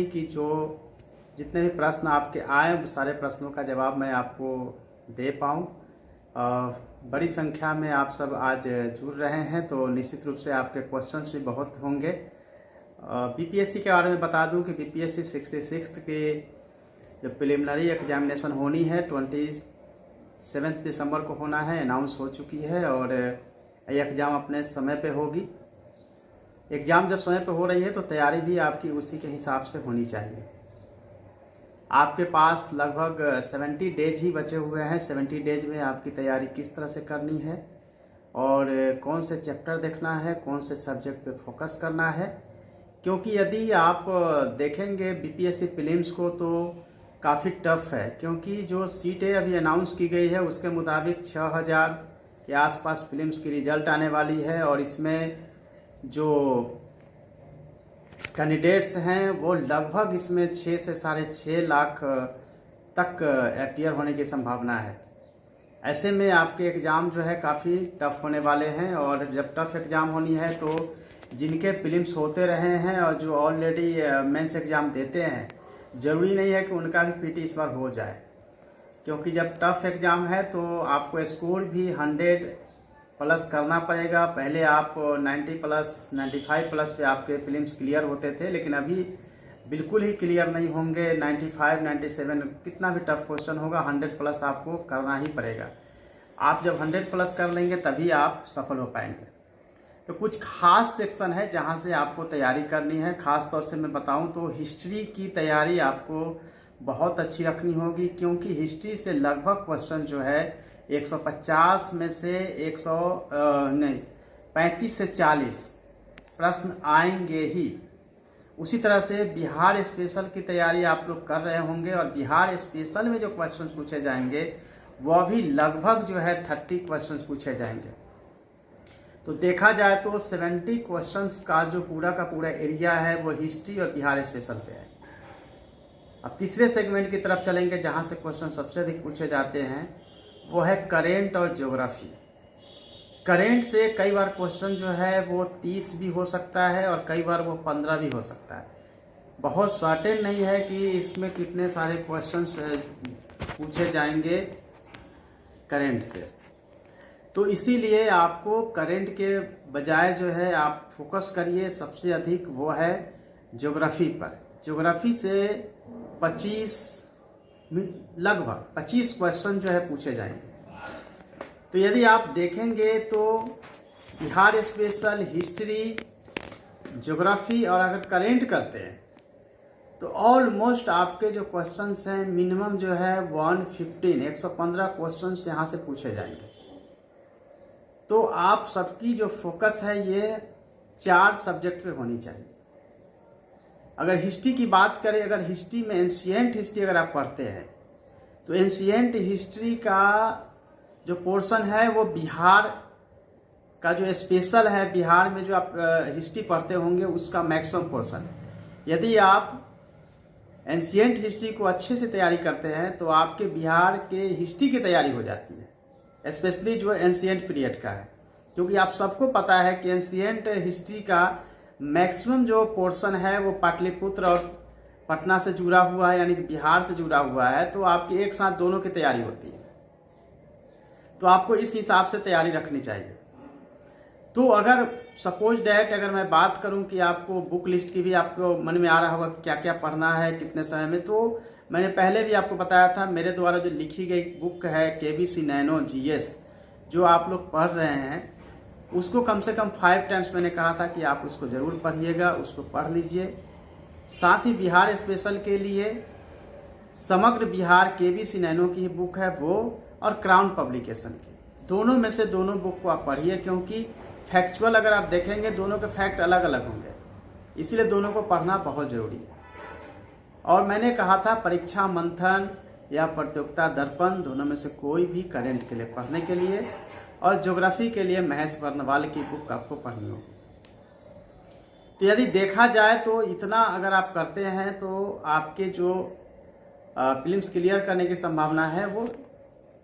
कि जो जितने भी प्रश्न आपके आए वो सारे प्रश्नों का जवाब मैं आपको दे पाऊँ। बड़ी संख्या में आप सब आज जुड़ रहे हैं तो निश्चित रूप से आपके क्वेश्चंस भी बहुत होंगे। बीपीएससी के बारे में बता दूं कि बीपीएससी 66 के जो प्रिलिमिनरी एग्जामिनेशन होनी है 27 दिसंबर को होना है, अनाउंस हो चुकी है और ये एग्ज़ाम अपने समय पे होगी। एग्ज़ाम जब समय पे हो रही है तो तैयारी भी आपकी उसी के हिसाब से होनी चाहिए। आपके पास लगभग 70 डेज ही बचे हुए हैं। 70 डेज में आपकी तैयारी किस तरह से करनी है और कौन से चैप्टर देखना है, कौन से सब्जेक्ट पे फोकस करना है, क्योंकि यदि आप देखेंगे बीपीएससी प्रीलिम्स को तो काफ़ी टफ है, क्योंकि जो सीटें अभी अनाउंस की गई है उसके मुताबिक 6000 के आसपास प्रीलिम्स की रिजल्ट आने वाली है और इसमें जो कैंडिडेट्स हैं वो लगभग इसमें 6 से 6.5 लाख तक अपीयर होने की संभावना है। ऐसे में आपके एग्ज़ाम जो है काफ़ी टफ होने वाले हैं और जब टफ एग्ज़ाम होनी है तो जिनके प्रीलिम्स होते रहे हैं और जो ऑलरेडी मेंस एग्ज़ाम देते हैं, ज़रूरी नहीं है कि उनका भी पीटी इस बार हो जाए, क्योंकि जब टफ एग्ज़ाम है तो आपको स्कोर भी 100 प्लस करना पड़ेगा। पहले आप 90 प्लस 95 प्लस पे आपके प्रीलिम्स क्लियर होते थे, लेकिन अभी बिल्कुल ही क्लियर नहीं होंगे। 95 97 कितना भी टफ क्वेश्चन होगा 100 प्लस आपको करना ही पड़ेगा। आप जब 100 प्लस कर लेंगे तभी आप सफल हो पाएंगे। तो कुछ खास सेक्शन है जहां से आपको तैयारी करनी है। खास तौर से मैं बताऊं तो हिस्ट्री की तैयारी आपको बहुत अच्छी रखनी होगी, क्योंकि हिस्ट्री से लगभग क्वेश्चन जो है 150 में से 35 से 40 प्रश्न आएंगे ही। उसी तरह से बिहार स्पेशल की तैयारी आप लोग कर रहे होंगे और बिहार स्पेशल में जो क्वेश्चन पूछे जाएंगे वह भी लगभग जो है 30 क्वेश्चन पूछे जाएंगे। तो देखा जाए तो 70 क्वेश्चंस का जो पूरा का पूरा एरिया है वो हिस्ट्री और बिहार स्पेशल पे है। अब तीसरे सेगमेंट की तरफ चलेंगे जहां से क्वेश्चन सबसे अधिक पूछे जाते हैं, वो है करेंट और ज्योग्राफी। करेंट से कई बार क्वेश्चन जो है वो 30 भी हो सकता है और कई बार वो 15 भी हो सकता है। बहुत सर्टेन नहीं है कि इसमें कितने सारे क्वेश्चंस पूछे जाएंगे करेंट से। तो इसीलिए आपको करेंट के बजाय जो है आप फोकस करिए सबसे अधिक वो है ज्योग्राफी पर। ज्योग्राफी से लगभग 25 क्वेश्चन जो है पूछे जाएंगे। तो यदि आप देखेंगे तो बिहार स्पेशल, हिस्ट्री, ज्योग्राफी और अगर करेंट करते हैं तो ऑलमोस्ट आपके जो क्वेश्चंस हैं मिनिमम जो है 115 क्वेश्चंस यहाँ से पूछे जाएंगे। तो आप सबकी जो फोकस है ये 4 सब्जेक्ट पे होनी चाहिए। अगर हिस्ट्री की बात करें, अगर हिस्ट्री में एंशिएंट हिस्ट्री अगर आप पढ़ते हैं तो एंशिएंट हिस्ट्री का जो पोर्शन है वो बिहार का जो स्पेशल है, बिहार में जो आप हिस्ट्री पढ़ते होंगे उसका मैक्सिमम पोर्शन है। यदि आप एंशिएंट हिस्ट्री को अच्छे से तैयारी करते हैं तो आपके बिहार के हिस्ट्री की तैयारी हो जाती है, स्पेशली जो एंशिएंट पीरियड का है, क्योंकि आप सबको पता है कि एंशिएंट हिस्ट्री का मैक्सिमम जो पोर्शन है वो पाटलिपुत्र और पटना से जुड़ा हुआ है, यानी कि बिहार से जुड़ा हुआ है। तो आपकी एक साथ दोनों की तैयारी होती है, तो आपको इस हिसाब से तैयारी रखनी चाहिए। तो अगर सपोज डैट अगर मैं बात करूं कि आपको बुक लिस्ट की भी आपको मन में आ रहा होगा कि क्या क्या पढ़ना है कितने समय में, तो मैंने पहले भी आपको बताया था मेरे द्वारा जो लिखी गई बुक है केबीसी नैनो जीएस, जो आप लोग पढ़ रहे हैं उसको कम से कम 5 टाइम्स मैंने कहा था कि आप उसको जरूर पढ़िएगा, उसको पढ़ लीजिए। साथ ही बिहार स्पेशल के लिए समग्र बिहार केबीसी नैनो की बुक है वो, और क्राउन पब्लिकेशन की, दोनों में से दोनों बुक को आप पढ़िए, क्योंकि फैक्चुअल अगर आप देखेंगे दोनों के फैक्ट अलग अलग होंगे, इसलिए दोनों को पढ़ना बहुत जरूरी है। और मैंने कहा था परीक्षा मंथन या प्रतियोगिता दर्पण दोनों में से कोई भी करेंट के लिए पढ़ने के लिए, और ज्योग्राफी के लिए महेश वर्णवाल की बुक आपको पढ़नी होगी। तो यदि देखा जाए तो इतना अगर आप करते हैं तो आपके जो प्रीलिम्स क्लियर करने की संभावना है वो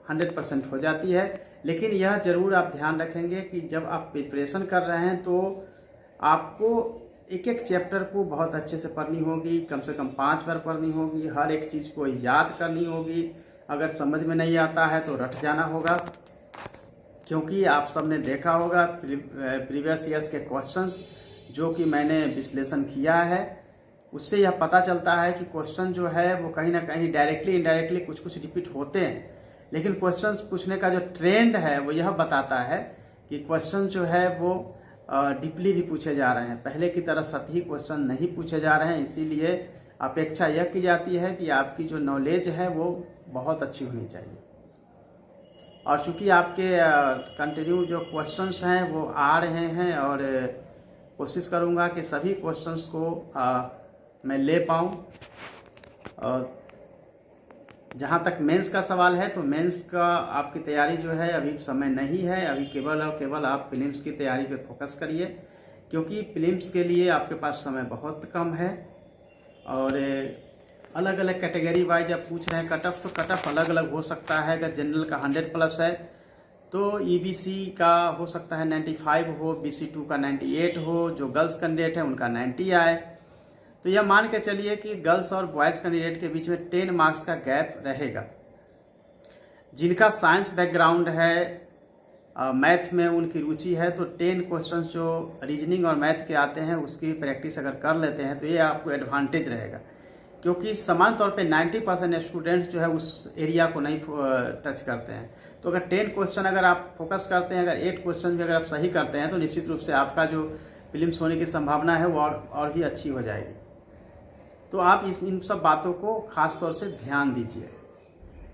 100% हो जाती है। लेकिन यह जरूर आप ध्यान रखेंगे कि जब आप प्रिपरेशन कर रहे हैं तो आपको एक एक चैप्टर को बहुत अच्छे से पढ़नी होगी, कम से कम 5 बार पढ़नी होगी, हर एक चीज़ को याद करनी होगी। अगर समझ में नहीं आता है तो रट जाना होगा, क्योंकि आप सबने देखा होगा प्रीवियस ईयर्स के क्वेश्चंस जो कि मैंने विश्लेषण किया है, उससे यह पता चलता है कि क्वेश्चन जो है वो कहीं ना कहीं डायरेक्टली इनडायरेक्टली कुछ कुछ रिपीट होते हैं, लेकिन क्वेश्चंस पूछने का जो ट्रेंड है वो यह बताता है कि क्वेश्चन जो है वो डीपली भी पूछे जा रहे हैं, पहले की तरह सतही क्वेश्चन नहीं पूछे जा रहे हैं। इसीलिए अपेक्षा यह की जाती है कि आपकी जो नॉलेज है वो बहुत अच्छी होनी चाहिए। और चूंकि आपके कंटिन्यू जो क्वेश्चंस हैं वो आ रहे हैं, और कोशिश करूंगा कि सभी क्वेश्चंस को मैं ले पाऊं। और जहां तक मेंस का सवाल है तो मेंस का आपकी तैयारी जो है अभी समय नहीं है, अभी केवल और केवल आप प्रीलिम्स की तैयारी पे फोकस करिए, क्योंकि प्रीलिम्स के लिए आपके पास समय बहुत कम है। और अलग अलग कैटेगरी वाइज आप पूछ रहे हैं कट ऑफ, तो कट ऑफ अलग अलग हो सकता है। अगर जनरल का 100+ है तो ईबीसी का हो सकता है 95 हो, BC2 का 98 हो, जो गर्ल्स कैंडिडेट है उनका 90 आए। तो यह मान के चलिए कि गर्ल्स और बॉयज कैंडिडेट के बीच में 10 मार्क्स का गैप रहेगा। जिनका साइंस बैकग्राउंड है, मैथ में उनकी रुचि है, तो 10 क्वेश्चंस जो रीजनिंग और मैथ के आते हैं उसकी प्रैक्टिस अगर कर लेते हैं तो ये आपको एडवांटेज रहेगा, क्योंकि समान तौर पे 90% स्टूडेंट्स जो है उस एरिया को नहीं टच करते हैं। तो अगर 10 क्वेश्चन अगर आप फोकस करते हैं, अगर 8 क्वेश्चन भी अगर आप सही करते हैं तो निश्चित रूप से आपका जो प्रीलिम्स होने की संभावना है वो और भी अच्छी हो जाएगी। तो आप इन सब बातों को खास तौर से ध्यान दीजिए।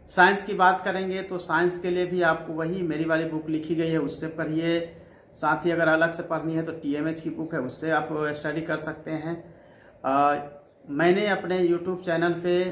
साइंस की बात करेंगे तो साइंस के लिए भी आपको वही मेरी वाली बुक लिखी गई है, उससे पढ़िए। साथ ही अगर अलग से पढ़नी है तो TMH की बुक है, उससे आप स्टडी कर सकते हैं। मैंने अपने YouTube चैनल पे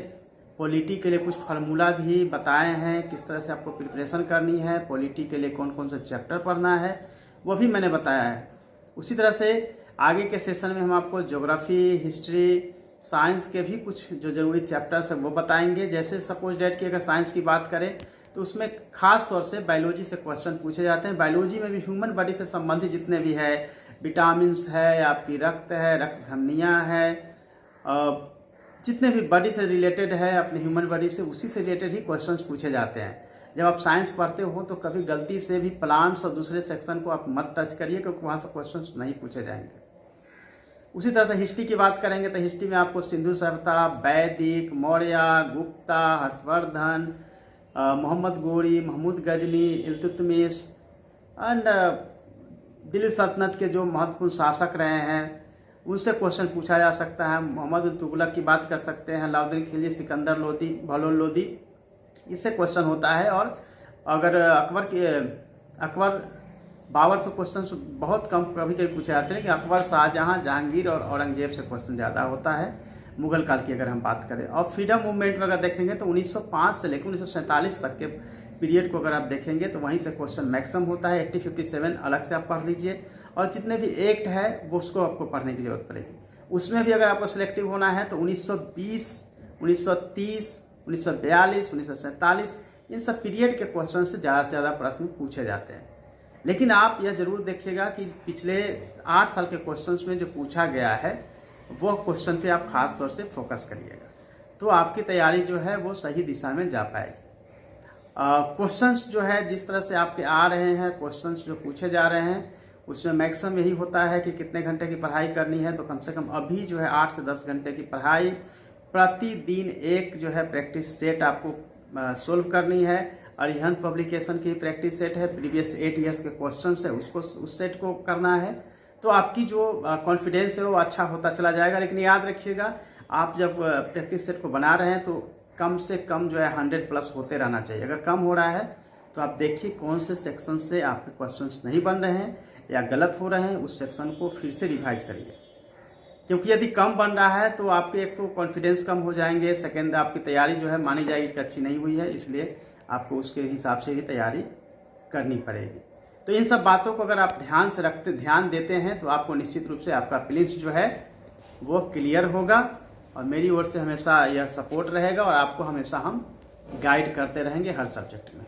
पॉलिटी के लिए कुछ फार्मूला भी बताए हैं, किस तरह से आपको प्रिपरेशन करनी है, पॉलिटी के लिए कौन कौन सा चैप्टर पढ़ना है वो भी मैंने बताया है। उसी तरह से आगे के सेशन में हम आपको ज्योग्राफी, हिस्ट्री, साइंस के भी कुछ जो जरूरी चैप्टर्स है वो बताएंगे। जैसे सपोज डेट की अगर साइंस की बात करें तो उसमें खास तौर से बायोलॉजी से क्वेश्चन पूछे जाते हैं। बायोलॉजी में भी ह्यूमन बॉडी से संबंधित जितने भी है, विटामिन्स है, आपकी रक्त है, रक्त धमनियाँ है, जितने भी बॉडी से रिलेटेड है, अपने ह्यूमन बॉडी से उसी से रिलेटेड ही क्वेश्चंस पूछे जाते हैं। जब आप साइंस पढ़ते हो तो कभी गलती से भी प्लांट्स और दूसरे सेक्शन को आप मत टच करिए, क्योंकि वहाँ से क्वेश्चंस नहीं पूछे जाएंगे। उसी तरह से हिस्ट्री की बात करेंगे तो हिस्ट्री में आपको सिंधु सभ्यता, वैदिक, मौर्य, गुप्ता, हर्षवर्धन, मोहम्मद गोरी, महमूद गजनी, इल्तुतमिश एंड दिल्ली सल्तनत के जो महत्वपूर्ण शासक रहे हैं उनसे क्वेश्चन पूछा जा सकता है। मोहम्मद बिन तुगलक की बात कर सकते हैं, अलाउद्दीन खिलजी, सिकंदर लोदी, बहलोल लोदी, इससे क्वेश्चन होता है। और अगर अकबर बाबर से क्वेश्चन बहुत कम कभी कभी पूछे जाते हैं कि अकबर, शाहजहां, जहांगीर और औरंगजेब से क्वेश्चन ज़्यादा होता है मुगल काल की अगर हम बात करें। और फ्रीडम मूवमेंट में अगर देखेंगे तो 1905 से लेकर 1947 तक के पीरियड को अगर आप देखेंगे तो वहीं से क्वेश्चन मैक्सिमम होता है। 8057 अलग से आप पढ़ लीजिए, और जितने भी एक्ट है वो उसको आपको पढ़ने की जरूरत पड़ेगी। उसमें भी अगर आपको सिलेक्टिव होना है तो 1920, 1930, 1942, 1947 इन सब पीरियड के क्वेश्चन से ज़्यादा प्रश्न पूछे जाते हैं। लेकिन आप यह जरूर देखिएगा कि पिछले 8 साल के क्वेश्चंस में जो पूछा गया है वो क्वेश्चन पे आप खास तौर से फोकस करिएगा, तो आपकी तैयारी जो है वो सही दिशा में जा पाएगी। क्वेश्चंस जो है जिस तरह से आपके आ रहे हैं, क्वेश्चंस जो पूछे जा रहे हैं उसमें मैक्सिमम यही होता है कि कितने घंटे की पढ़ाई करनी है, तो कम से कम अभी जो है 8 से 10 घंटे की पढ़ाई प्रतिदिन एक जो है प्रैक्टिस सेट आपको सोल्व करनी है। अरिहंत पब्लिकेशन की प्रैक्टिस सेट है, प्रीवियस 8 ईयर्स के क्वेश्चंस है, उसको उस सेट को करना है। तो आपकी जो कॉन्फिडेंस है वो अच्छा होता चला जाएगा। लेकिन याद रखिएगा, आप जब प्रैक्टिस सेट को बना रहे हैं तो कम से कम जो है 100+ होते रहना चाहिए। अगर कम हो रहा है तो आप देखिए कौन से सेक्शन से आपके क्वेश्चंस नहीं बन रहे हैं या गलत हो रहे हैं, उस सेक्शन को फिर से रिवाइज करिए। क्योंकि यदि कम बन रहा है तो आपके एक तो कॉन्फिडेंस कम हो जाएंगे, सेकेंड आपकी तैयारी जो है मानी जाएगी कि अच्छी नहीं हुई है, इसलिए आपको उसके हिसाब से ही तैयारी करनी पड़ेगी। तो इन सब बातों को अगर आप ध्यान देते हैं तो आपको निश्चित रूप से आपका प्रीलिम्स जो है वो क्लियर होगा। और मेरी ओर से हमेशा यह सपोर्ट रहेगा और आपको हमेशा हम गाइड करते रहेंगे हर सब्जेक्ट में।